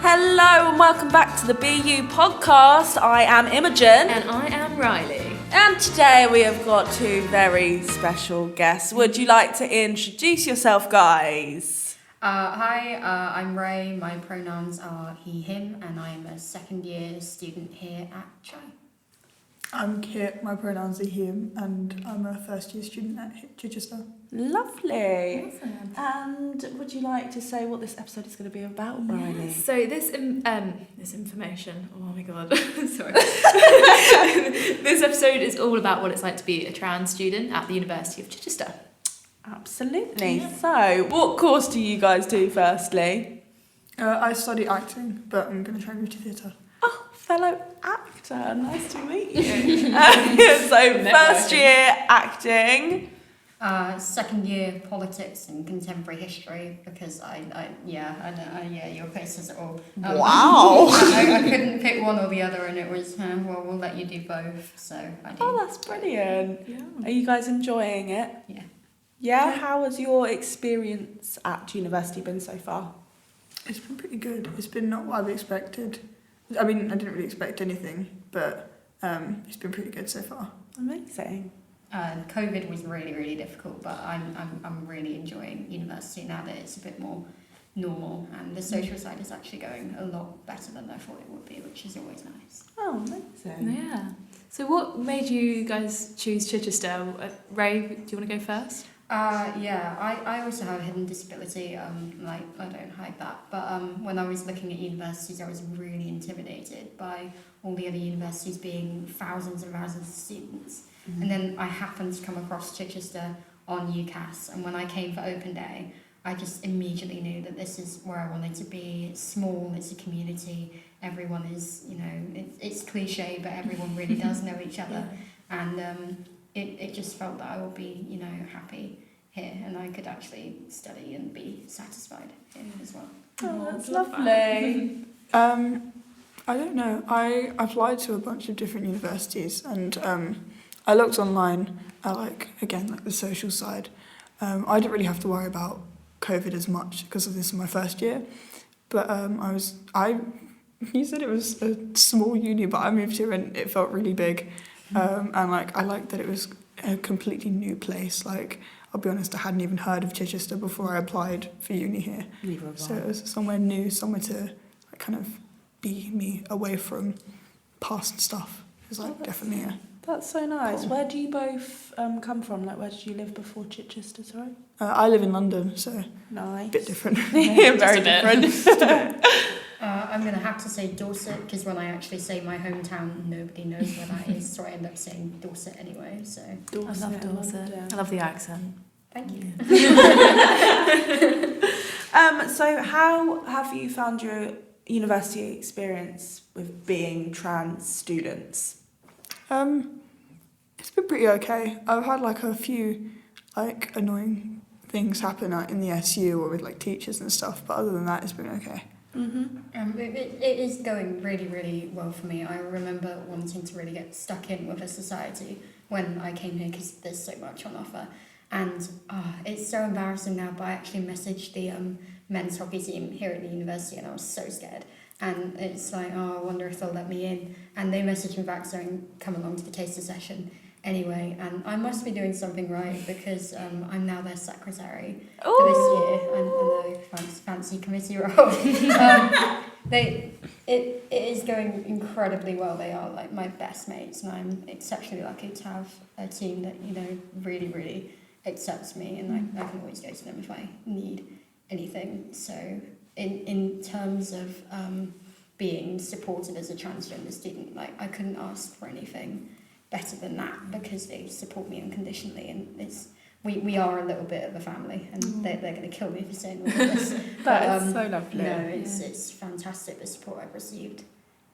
Hello and welcome back to the BU podcast. I am Imogen. And I am Riley. And today we have got two very special guests. Would you like to introduce yourself, guys? Hi, I'm Ray. My pronouns are he, him, and I'm a second year student here at Chai. I'm Kit, my pronouns are him, and I'm a first year student at Chichester. Lovely. Awesome. And would you like to say what this episode is going to be about, Riley? So this information, oh my god, sorry. This episode is all about what it's like to be a trans student at the University of Chichester. Absolutely. Yeah. So, what course do you guys do firstly? I study acting, but I'm going to try and move to theatre. Oh, fellow actor, nice to meet you. So, first year acting. Second year politics and contemporary history because I know, your face says it all. Wow. I couldn't pick one or the other, and it was well, we'll let you do both. So I did. Oh, that's brilliant. Yeah. Are you guys enjoying it? Yeah. Yeah. How has your experience at university been so far? It's been pretty good. It's been not what I've expected. I mean, I didn't really expect anything, but it's been pretty good so far. Amazing. COVID was really, really difficult, but I'm really enjoying university now that it's a bit more normal, and the social side is actually going a lot better than I thought it would be, which is always nice. Oh, amazing. Yeah. So what made you guys choose Chichester? Ray, do you want to go first? I also have a hidden disability, I don't hide that, but when I was looking at universities, I was really intimidated by all the other universities being thousands and thousands of students. Mm-hmm. And then I happened to come across Chichester on UCAS, and when I came for open day, I just immediately knew that this is where I wanted to be. It's small, it's a community, everyone is, it's cliche, but everyone really does know each other. Yeah. And it just felt that I would be, happy here, and I could actually study and be satisfied here as well. Oh, that's lovely. I don't know. I applied to a bunch of different universities, and I looked online at the social side. I didn't really have to worry about COVID as much because of this is my first year, but you said it was a small uni, but I moved here and it felt really big, and I liked that it was a completely new place. I'll be honest, I hadn't even heard of Chichester before I applied for uni here. So it was somewhere new, somewhere to kind of be me away from past stuff. It was definitely a... That's so nice. Cool. Where do you both come from? Where did you live before Chichester, sorry? I live in London, so nice. A bit different. Very different. I'm going to have to say Dorset, because when I actually say my hometown, nobody knows where that is, so I end up saying Dorset anyway. So Dorset, I love Dorset. I love the accent. Thank you. So how have you found your university experience with being trans students? It's been pretty okay. I've had a few annoying things happen in the SU or with teachers and stuff, but other than that, it's been okay. Mm-hmm. It is going really, really well for me. I remember wanting to really get stuck in with a society when I came here because there's so much on offer. And it's so embarrassing now, but I actually messaged the men's hockey team here at the university, and I was so scared. And it's I wonder if they'll let me in. And they messaged me back saying, come along to the taster session anyway. And I must be doing something right because I'm now their secretary for this year. And I know, fancy committee role. It is going incredibly well. They are my best mates, and I'm exceptionally lucky to have a team that, really, really accepts me. And I can always go to them if I need anything. So in terms of being supported as a transgender student, I couldn't ask for anything better than that because they support me unconditionally, and we are a little bit of a family, and they're going to kill me for saying all of this. That is so lovely. No, it's fantastic, the support I've received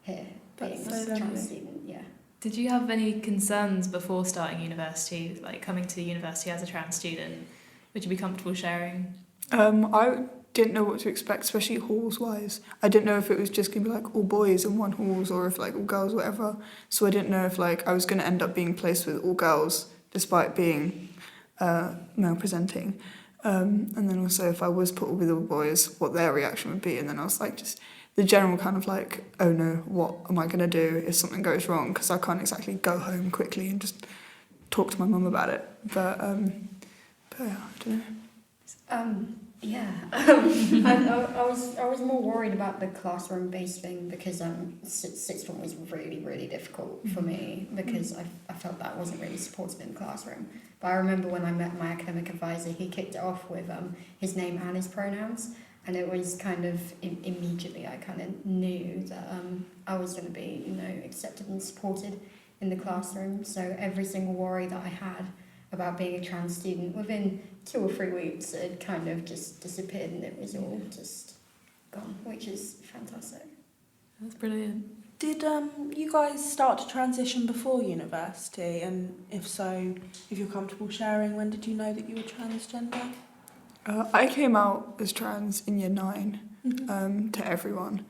here being a trans student. Yeah. Did you have any concerns before starting university, coming to university as a trans student? Would you be comfortable sharing? I didn't know what to expect, especially halls-wise. I didn't know if it was just going to be all boys in one halls or if all girls, whatever. So I didn't know if I was going to end up being placed with all girls despite being male presenting. And then also if I was put with all boys, what their reaction would be. And then I was just the general kind of like, oh no, what am I going to do if something goes wrong? Because I can't exactly go home quickly and just talk to my mum about it. But yeah, I don't know. I was more worried about the classroom based thing because sixth form was really, really difficult for me because I felt that I wasn't really supported in the classroom. But I remember when I met my academic advisor, he kicked it off with his name and his pronouns, and it was kind of immediately I kind of knew that I was going to be, you know, accepted and supported in the classroom. So every single worry that I had about being a trans student, within 2 or 3 weeks, it kind of just disappeared and it was all just gone, which is fantastic. That's brilliant. Did you guys start to transition before university? And if so, if you're comfortable sharing, when did you know that you were transgender? I came out as trans in year 9 to everyone,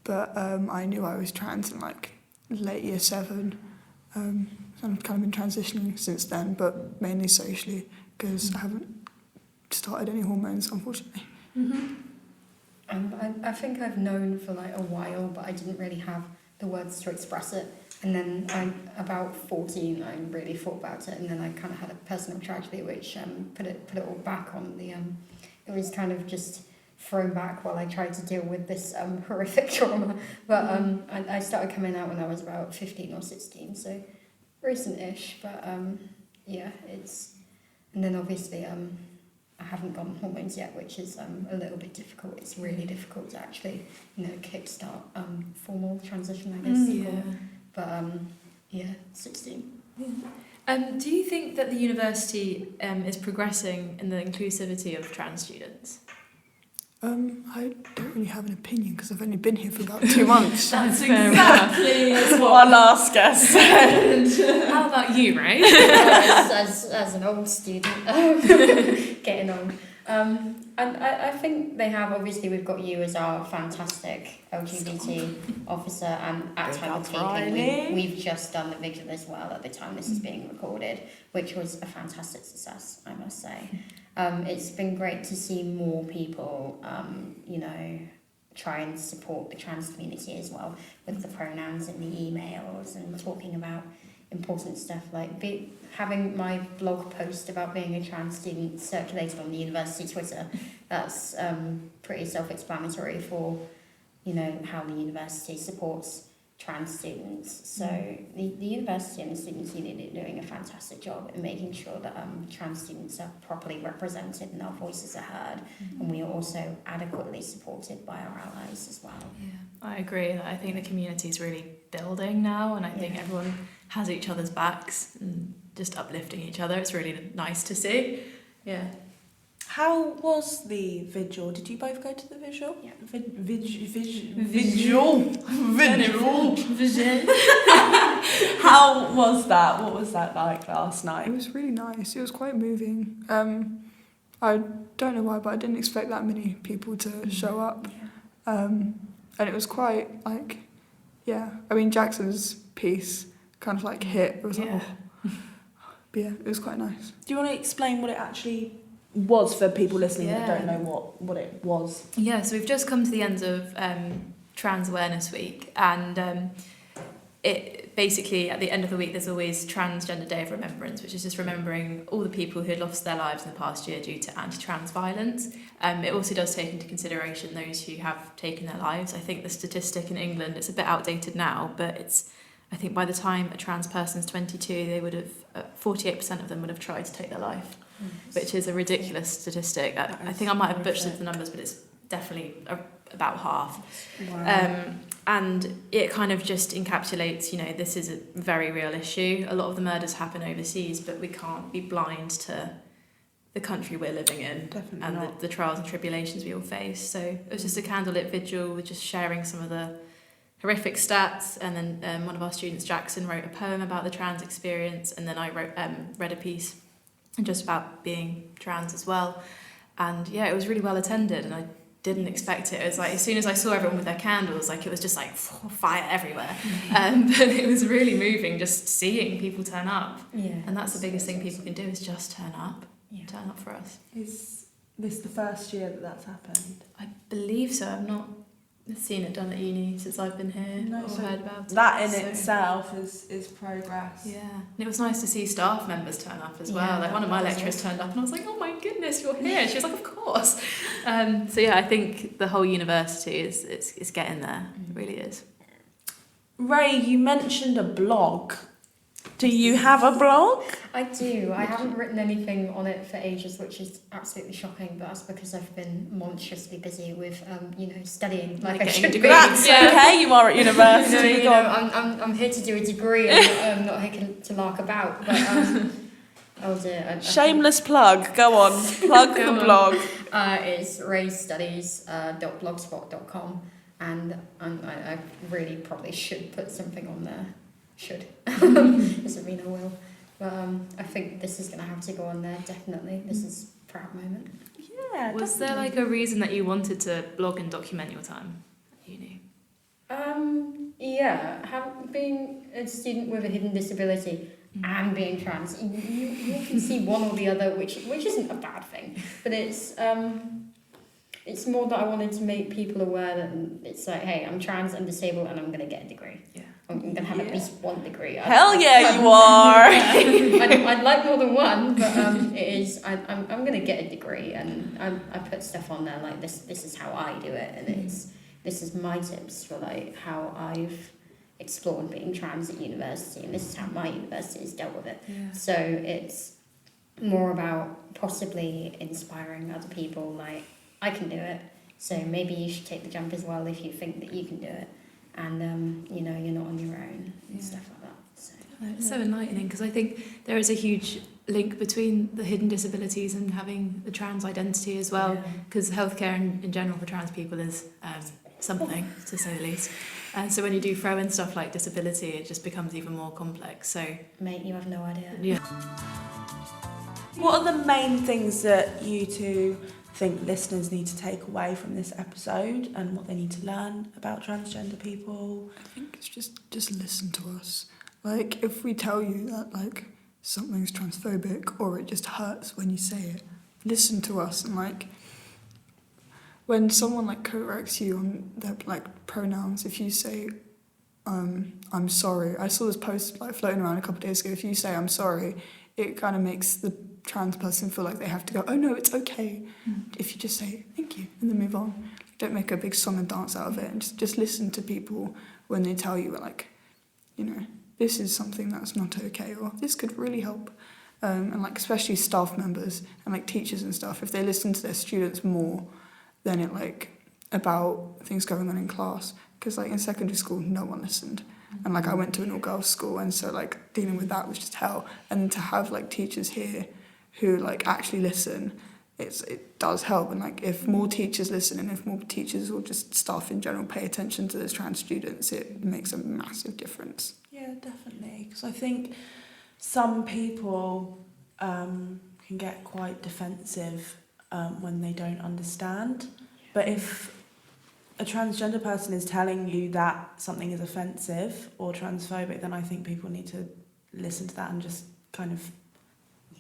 but I knew I was trans in like late year 7. I've kind of been transitioning since then, but mainly socially because I haven't started any hormones, unfortunately. I think I've known for like a while, but I didn't really have the words to express it. And then about 14, I really thought about it, and then I kind of had a personal tragedy which put it all back on the. It was kind of just thrown back while I tried to deal with this horrific trauma. But I started coming out when I was about 15 or 16, so recent-ish. But yeah, it's, and then obviously I haven't gotten hormones yet, which is a little bit difficult. It's really difficult to actually, you know, kickstart formal transition, I guess. Yeah. But yeah, 16. Do you think that the university is progressing in the inclusivity of trans students? I don't really have an opinion because I've only been here for about 2 months. That's exactly what our last guest said. How about you, Ray? as an old student, getting on. And I think they have, obviously we've got you as our fantastic LGBT officer, and at time of taping we've just done the vigil as well at the time this is being recorded, which was a fantastic success, I must say. It's been great to see more people, you know, try and support the trans community as well with the pronouns in the emails and talking about important stuff like having my blog post about being a trans student circulated on the university Twitter. That's pretty self-explanatory for, you know, how the university supports trans students. So the university and the students' union are doing a fantastic job in making sure that trans students are properly represented and our voices are heard, and we are also adequately supported by our allies as well. Yeah, I agree. I think the community is really building now, and I think everyone has each other's backs and just uplifting each other. It's really nice to see. Yeah. How was the vigil? Did you both go to the vigil? Yeah. Vigil. How was that? What was that like last It night? was really nice. It was quite moving. I don't know why, but I didn't expect that many people to show up. And it was quite like, yeah. I mean, Jackson's piece kind of like hit. It was like, oh. But yeah, it was quite nice. Do you want to explain what it actually was for people listening that don't know what it was? Yeah, so we've just come to the end of Trans Awareness Week, and it basically at the end of the week there's always Transgender Day of Remembrance, which is just remembering all the people who had lost their lives in the past year due to anti-trans violence. It also does take into consideration those who have taken their lives. I think the statistic in England, it's a bit outdated now, but it's, I think by the time a trans person's 22, they would have 48% of them would have tried to take their life, which is a ridiculous statistic. I think I might have butchered the numbers, but it's definitely about half. Wow. And it kind of just encapsulates, you know, this is a very real issue. A lot of the murders happen overseas, but we can't be blind to the country we're living in. Definitely and not. the trials and tribulations we all face. So it was just a candlelit vigil with just sharing some of the horrific stats, and then one of our students, Jackson, wrote a poem about the trans experience, and then I read a piece just about being trans as well. And yeah, it was really well attended, and I didn't expect it. It was like, as soon as I saw everyone with their candles, like it was just like fire everywhere. But it was really moving just seeing people turn up. Yeah. And that's the biggest thing people can do, is just turn up. Yeah. Turn up for us. Is this the first year that that's happened? I believe so. I'm not seen it done at uni since I've been here No, or so heard about it. That in so- itself is progress. Yeah, and it was nice to see staff members turn up as well. Yeah, Like one of my that was lecturers awesome. turned up and I was like, oh my goodness, you're here. She was like, of course. So yeah, I think the whole university is getting there. It really is. Ray, you mentioned a blog. Do you have a blog? I do. I haven't written anything on it for ages, which is absolutely shocking, but that's because I've been monstrously busy with, studying like I getting should a be. degree. That's Yeah. okay, you are at university. You Go know, on. I'm here to do a degree and not here to lark about. But oh dear. I think, Shameless plug. Go on. Plug Go the on. blog. it's raystudies.blogspot.com, and I really probably should put something on there. Should. Doesn't mean I will. But I think this is going to have to go on there, definitely. This is a proud moment. Yeah. Was there like a reason that you wanted to blog and document your time at uni? Being a student with a hidden disability and being trans, you can see one or the other, which isn't a bad thing, but it's more that I wanted to make people aware that it's like, hey, I'm trans and disabled and I'm going to get a degree. Yeah. I'm going to have at least one degree. Hell yeah, you are. I'd like more than one, but I'm going to get a degree, and I put stuff on there like this is how I do it, and this is my tips for like how I've explored being trans at university, and this is how my university has dealt with it. Yeah. So it's more about possibly inspiring other people, like, I can do it, so maybe you should take the jump as well if you think that you can do it, and you're not on your own, and stuff like that. So. It's so enlightening because I think there is a huge link between the hidden disabilities and having the trans identity as well, because healthcare in general for trans people is something, to say the least. And so when you do throw in stuff like disability, it just becomes even more complex. So, Mate, you have no idea. yeah. What are the main things that you two think listeners need to take away from this episode, and what they need to learn about transgender people? I think it's just listen to us. Like, if we tell you that, like, something's transphobic or it just hurts when you say it, listen to us. And, like, when someone, like, corrects you on their, like, pronouns, if you say, I'm sorry. I saw this post, like, floating around a couple of days ago. If you say, I'm sorry, it kind of makes the trans person feel like they have to go, oh, no, it's okay. If you just say, thank you, and then move on. Don't make a big song and dance out of it. And just listen to people when they tell you, like, this is something that's not okay, or this could really help. And like especially staff members and like teachers and stuff, if they listen to their students more than it like about things going on in class, because like in secondary school no one listened, and like I went to an all-girls school, and so like dealing with that was just hell. And to have like teachers here who like actually listen, it does help. And like if more teachers listen, and if more teachers or just staff in general pay attention to those trans students, it makes a massive difference. Yeah, definitely. Because I think some people can get quite defensive when they don't understand. But if a transgender person is telling you that something is offensive or transphobic, then I think people need to listen to that and just kind of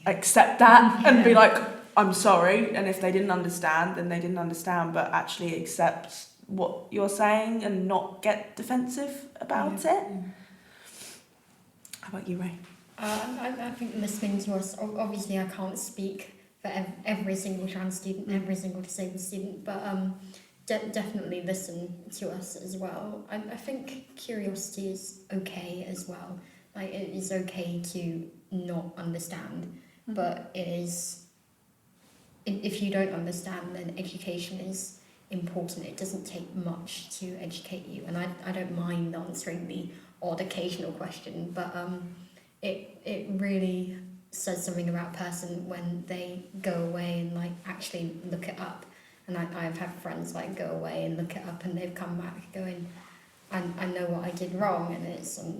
accept that and be like, I'm sorry. And if they didn't understand, then they didn't understand, but actually accept what you're saying and not get defensive about it. How about you, Ray? I think listening to us, obviously I can't speak for every single trans student, every single disabled student, but definitely listen to us as well. I think curiosity is okay as well. Like, it is okay to not understand, but it is, if you don't understand, then education is important. It doesn't take much to educate you, and I don't mind answering the odd occasional question, but it really says something about a person when they go away and like actually look it up. And I've had friends like go away and look it up, and they've come back going, I know what I did wrong, and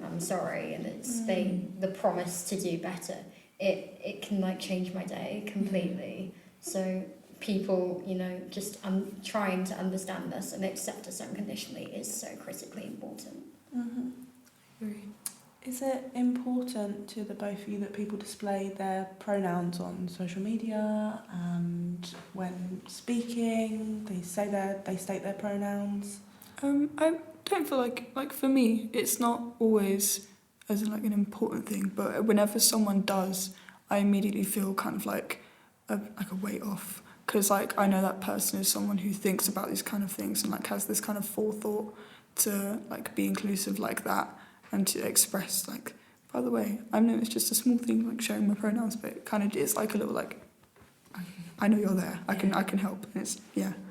I'm sorry, and it's the promise to do better. It can like change my day completely. So people, just trying to understand us and accept us unconditionally is so critically important. Is it important to the both of you that people display their pronouns on social media, and when speaking they state their pronouns? I don't feel like for me, it's not always as in like an important thing, but whenever someone does, I immediately feel kind of like a weight off, because like I know that person is someone who thinks about these kind of things and like has this kind of forethought to like be inclusive like that and to express like, by the way, I know it's just a small thing like sharing my pronouns, but it kind of is like a little like, I know you're there, I can help, and it's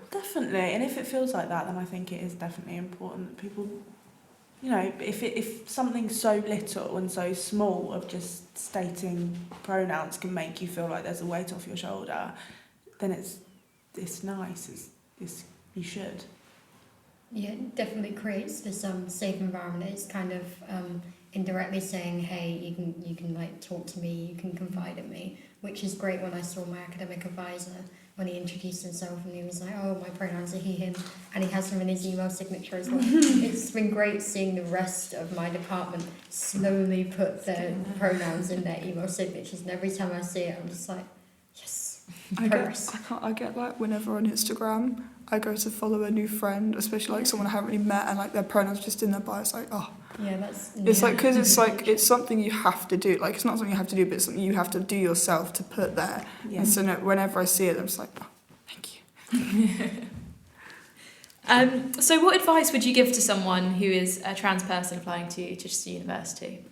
Definitely, and if it feels like that, then I think it is definitely important that people, you know, if something so little and so small of just stating pronouns can make you feel like there's a weight off your shoulder, then it's nice. It's you should. Yeah, it definitely creates this safe environment. It's kind of indirectly saying, hey, you can like talk to me, you can confide in me, which is great. When I saw my academic advisor, when he introduced himself and he was like, oh, my pronouns are he, him, and he has them in his email signature as well. It's been great seeing the rest of my department slowly put their pronouns in their email signatures, and every time I see it, I'm just like, yes, progress. I get like whenever on Instagram I go to follow a new friend, especially like someone I haven't really met, and like their pronouns just in their bio, it's like, oh. Yeah, that's... It's like, because it's like, it's something you have to do. Like, it's not something you have to do, but it's something you have to do yourself to put there. Yeah. And so whenever I see it, I'm just like, oh, thank you. So what advice would you give to someone who is a trans person applying to Chichester University?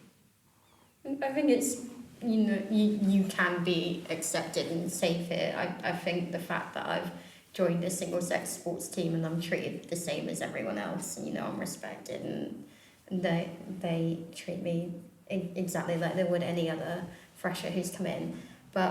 I think it's, you know, you can be accepted and safe here. I think the fact that I've joined a single-sex sports team and I'm treated the same as everyone else, and, you know, I'm respected, and they treat me exactly like they would any other fresher who's come in. But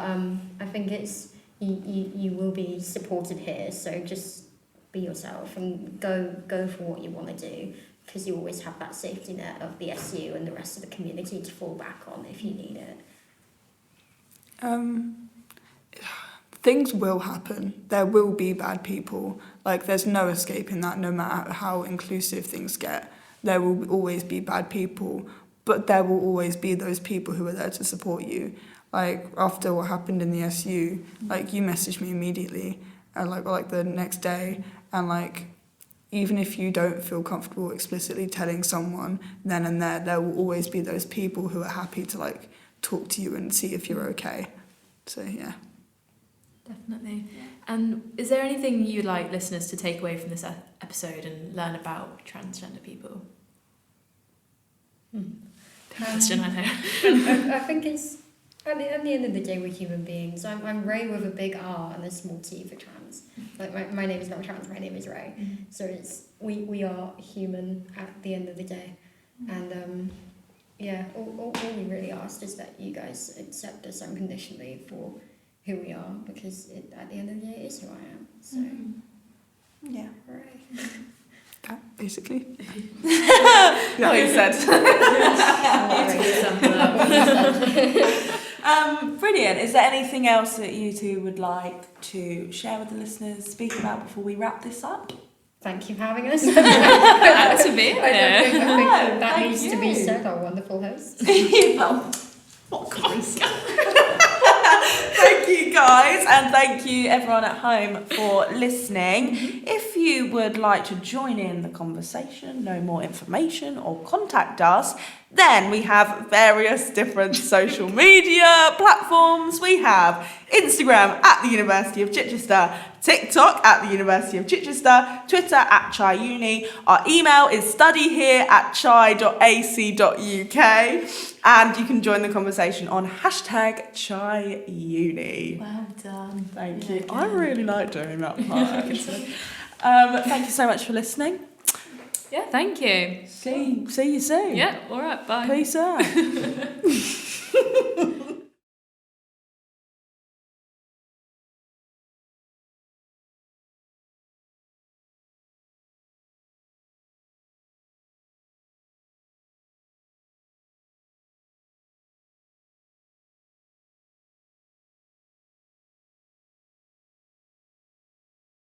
I think it's you will be supported here, so just be yourself and go for what you want to do, because you always have that safety net of the SU and the rest of the community to fall back on if you need it. Things will happen. There will be bad people. Like, there's no escaping that, no matter how inclusive things get. There will always be bad people, but there will always be those people who are there to support you. Like, after what happened in the SU, like, you messaged me immediately, and like the next day, and like, even if you don't feel comfortable explicitly telling someone then and there will always be those people who are happy to like talk to you and see if you're okay. So yeah. Definitely. And is there anything you'd like listeners to take away from this episode and learn about transgender people? Question, I know. I think it's, at the end of the day, we're human beings. I'm Ray with a big R and a small T for trans. Like, my name is not trans, my name is Ray. So it's, we are human at the end of the day. And yeah, all we really asked is that you guys accept us unconditionally for who we are, because at the end of the day, it is who I am. So, Yeah. hooray. That, basically. What you said. Brilliant. Is there anything else that you two would like to share with the listeners, speak about before we wrap this up? Thank you for having us. That's a bit. I think that thank needs to be said, our wonderful host. Well, what can we say? Thank you guys, and thank you everyone at home for listening. If you would like to join in the conversation, know more information, or contact us, then we have various different social media platforms. We have Instagram at the University of Chichester, TikTok at the University of Chichester, Twitter at Chi Uni. Our email is studyhere@chi.ac.uk, and you can join the conversation on #ChiUni. Well done. Thank you. I really like doing that part. Thank you so much for listening. Yeah, thank you. See you soon. Yeah, all right, bye. Peace out.